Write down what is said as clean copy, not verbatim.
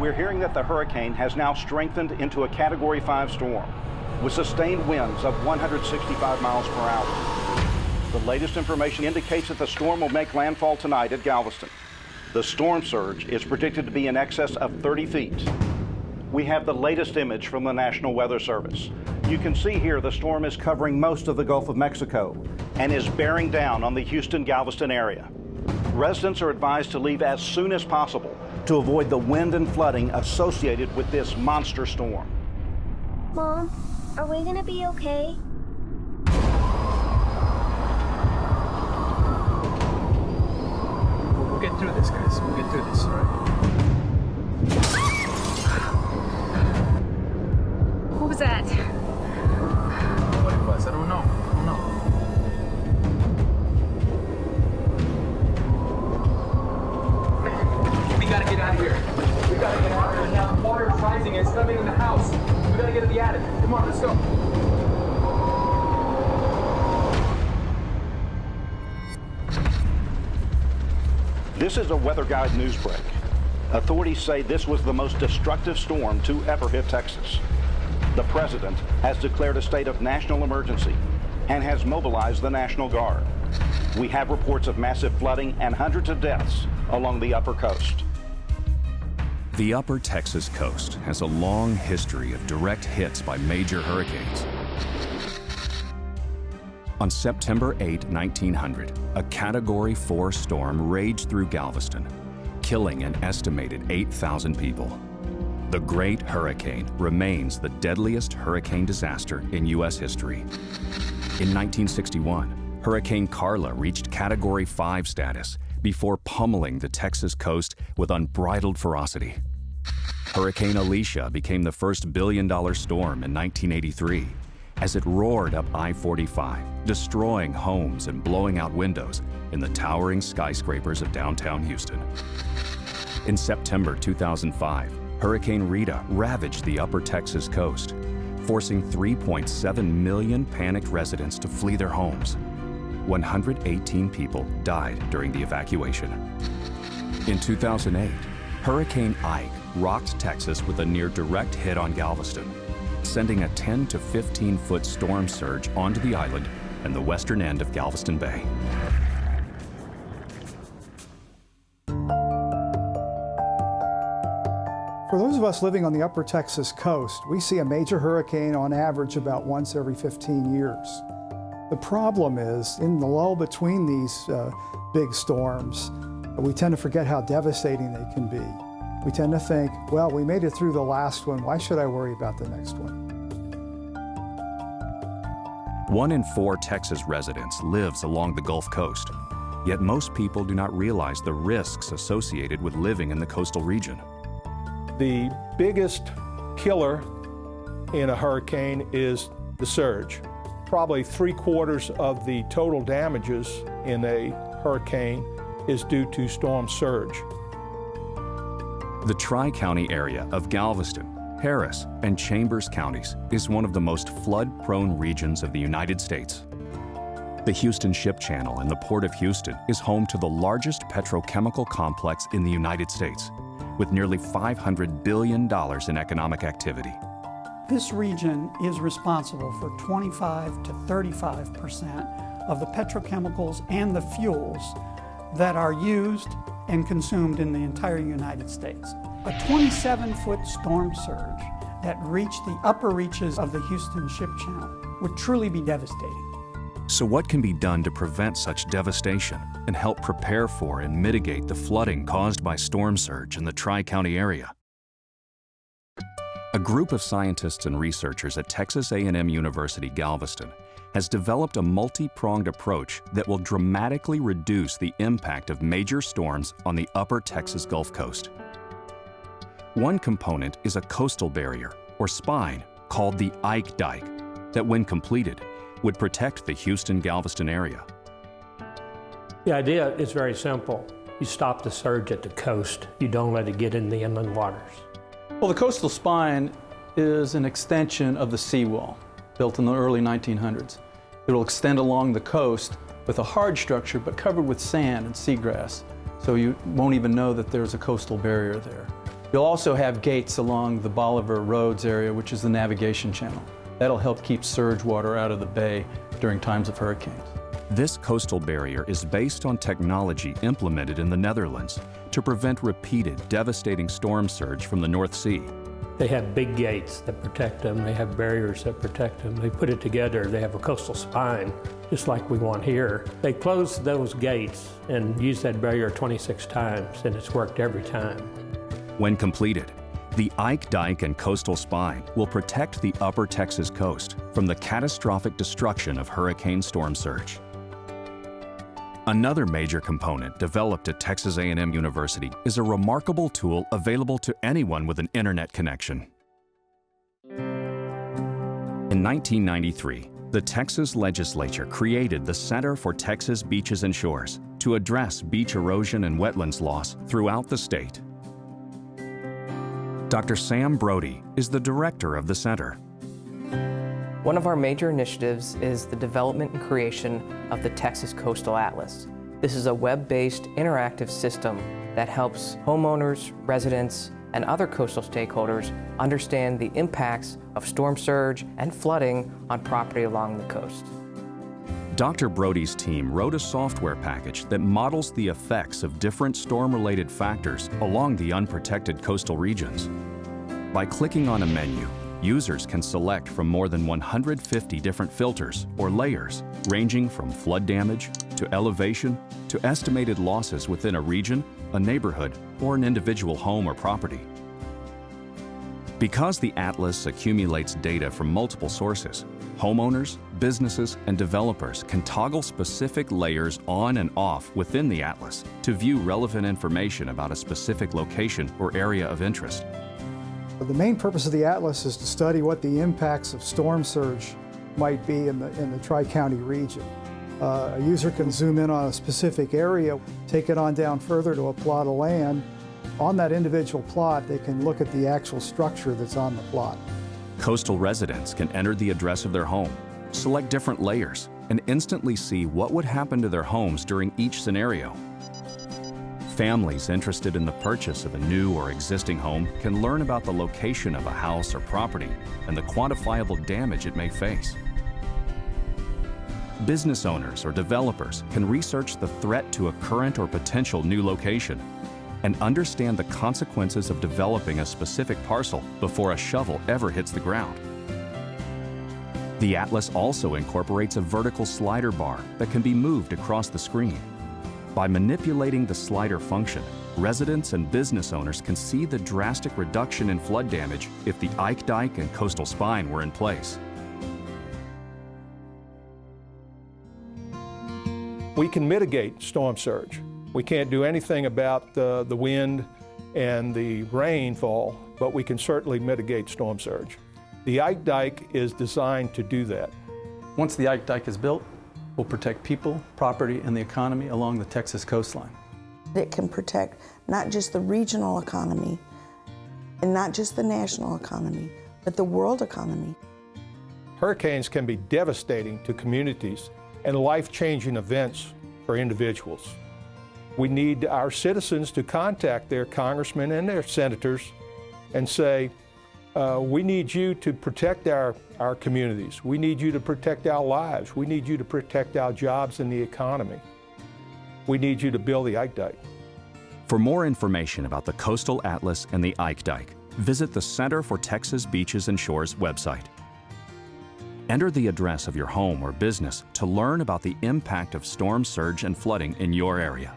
We're hearing that the hurricane has now strengthened into a Category 5 storm with sustained winds of 165 miles per hour. The latest information indicates that the storm will make landfall tonight at Galveston. The storm surge is predicted to be in excess of 30 feet. We have the latest image from the National Weather Service. You can see here the storm is covering most of the Gulf of Mexico and is bearing down on the Houston-Galveston area. Residents are advised to leave as soon as possible to avoid the wind and flooding associated with this monster storm. Mom, are we gonna be okay? We'll get through this, guys. We'll get through this, all right? What was that? What it was, I don't know. We gotta get out of here. We gotta get out of here now. The water is rising and it's coming in the house. We gotta get to the attic. Come on, let's go. This is a Weather Guide news break. Authorities say this was the most destructive storm to ever hit Texas. The president has declared a state of national emergency and has mobilized the National Guard. We have reports of massive flooding and hundreds of deaths along the upper coast. The upper Texas coast has a long history of direct hits by major hurricanes. On September 8, 1900, a Category 4 storm raged through Galveston, killing an estimated 8,000 people. The Great Hurricane remains the deadliest hurricane disaster in U.S. history. In 1961, Hurricane Carla reached Category 5 status before pummeling the Texas coast with unbridled ferocity. Hurricane Alicia became the first billion-dollar storm in 1983 as it roared up I-45, destroying homes and blowing out windows in the towering skyscrapers of downtown Houston. In September 2005, Hurricane Rita ravaged the upper Texas coast, forcing 3.7 million panicked residents to flee their homes. 118 people died during the evacuation. In 2008, Hurricane Ike rocked Texas with a near direct hit on Galveston, sending a 10 to 15-foot storm surge onto the island and the western end of Galveston Bay. For those of us living on the upper Texas coast, we see a major hurricane on average about once every 15 years. The problem is, in the lull between these big storms, we tend to forget how devastating they can be. We tend to think, well, we made it through the last one, why should I worry about the next one? 1 in 4 Texas residents lives along the Gulf Coast, yet most people do not realize the risks associated with living in the coastal region. The biggest killer in a hurricane is the surge. Probably 3/4 of the total damages in a hurricane is due to storm surge. The Tri-County area of Galveston, Harris, and Chambers counties is one of the most flood-prone regions of the United States. The Houston Ship Channel in the Port of Houston is home to the largest petrochemical complex in the United States, with nearly $500 billion in economic activity. This region is responsible for 25 to 35% of the petrochemicals and the fuels that are used and consumed in the entire United States. A 27-foot storm surge that reached the upper reaches of the Houston Ship Channel would truly be devastating. So what can be done to prevent such devastation and help prepare for and mitigate the flooding caused by storm surge in the Tri-County area? A group of scientists and researchers at Texas A&M University, Galveston, has developed a multi-pronged approach that will dramatically reduce the impact of major storms on the upper Texas Gulf Coast. One component is a coastal barrier, or spine, called the Ike Dike, that when completed, would protect the Houston-Galveston area. The idea is very simple. You stop the surge at the coast. You don't let it get in the inland waters. Well, the coastal spine is an extension of the seawall, built in the early 1900s. It will extend along the coast with a hard structure, but covered with sand and seagrass, so you won't even know that there's a coastal barrier there. You'll also have gates along the Bolivar Roads area, which is the navigation channel. That'll help keep surge water out of the bay during times of hurricanes. This coastal barrier is based on technology implemented in the Netherlands to prevent repeated, devastating storm surge from the North Sea. They have big gates that protect them. They have barriers that protect them. They put it together. They have a coastal spine, just like we want here. They close those gates and use that barrier 26 times, and it's worked every time. When completed, the Ike Dike and coastal spine will protect the upper Texas coast from the catastrophic destruction of hurricane storm surge. Another major component developed at Texas A&M University is a remarkable tool available to anyone with an internet connection. In 1993, the Texas legislature created the Center for Texas Beaches and Shores to address beach erosion and wetlands loss throughout the state. Dr. Sam Brody is the director of the center. One of our major initiatives is the development and creation of the Texas Coastal Atlas. This is a web-based interactive system that helps homeowners, residents, and other coastal stakeholders understand the impacts of storm surge and flooding on property along the coast. Dr. Brody's team wrote a software package that models the effects of different storm-related factors along the unprotected coastal regions. By clicking on a menu, users can select from more than 150 different filters or layers, ranging from flood damage to elevation to estimated losses within a region, a neighborhood, or an individual home or property. Because the Atlas accumulates data from multiple sources, homeowners, businesses, and developers can toggle specific layers on and off within the Atlas to view relevant information about a specific location or area of interest. The main purpose of the Atlas is to study what the impacts of storm surge might be in the Tri-County region. A user can zoom in on a specific area, take it on down further to a plot of land. On that individual plot, they can look at the actual structure that's on the plot. Coastal residents can enter the address of their home, select different layers, and instantly see what would happen to their homes during each scenario. Families interested in the purchase of a new or existing home can learn about the location of a house or property and the quantifiable damage it may face. Business owners or developers can research the threat to a current or potential new location and understand the consequences of developing a specific parcel before a shovel ever hits the ground. The Atlas also incorporates a vertical slider bar that can be moved across the screen. By manipulating the slider function, residents and business owners can see the drastic reduction in flood damage if the Ike Dike and coastal spine were in place. We can mitigate storm surge. We can't do anything about the wind and the rainfall, but we can certainly mitigate storm surge. The Ike Dike is designed to do that. Once the Ike Dike is built, we'll protect people, property, and the economy along the Texas coastline. It can protect not just the regional economy and not just the national economy, but the world economy. Hurricanes can be devastating to communities and life-changing events for individuals. We need our citizens to contact their congressmen and their senators and say, we need you to protect our communities. We need you to protect our lives. We need you to protect our jobs and the economy. We need you to build the Ike Dike. For more information about the Coastal Atlas and the Ike Dike, visit the Center for Texas Beaches and Shores website. Enter the address of your home or business to learn about the impact of storm surge and flooding in your area.